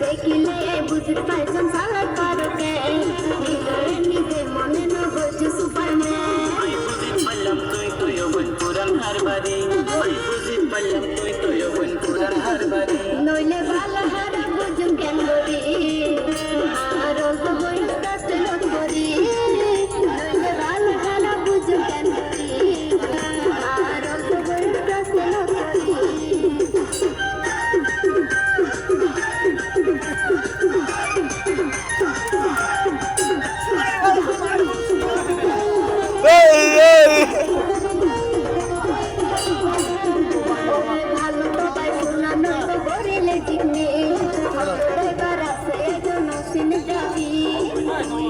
দেখিলে বুঝতে পাইছন সালা করকে নিজে মনে ন বলছি সুপারম্যান বুঝি পারলাম তুই বোন পুরান হারবারি বুঝি পারলাম তুই বোন পুরান হারবারি নইলে ভালো হারা বুঝুম কেন করি আর অল্প বয়স কষ্ট লোক করি নইলে ভালো হারা বুঝুম কেন করি আর অল্প বয়স কষ্ট লোক করি ভালো তো পাই শোনা নয় করিলে জিনে এবার আছে জন সিনে যাবি তুই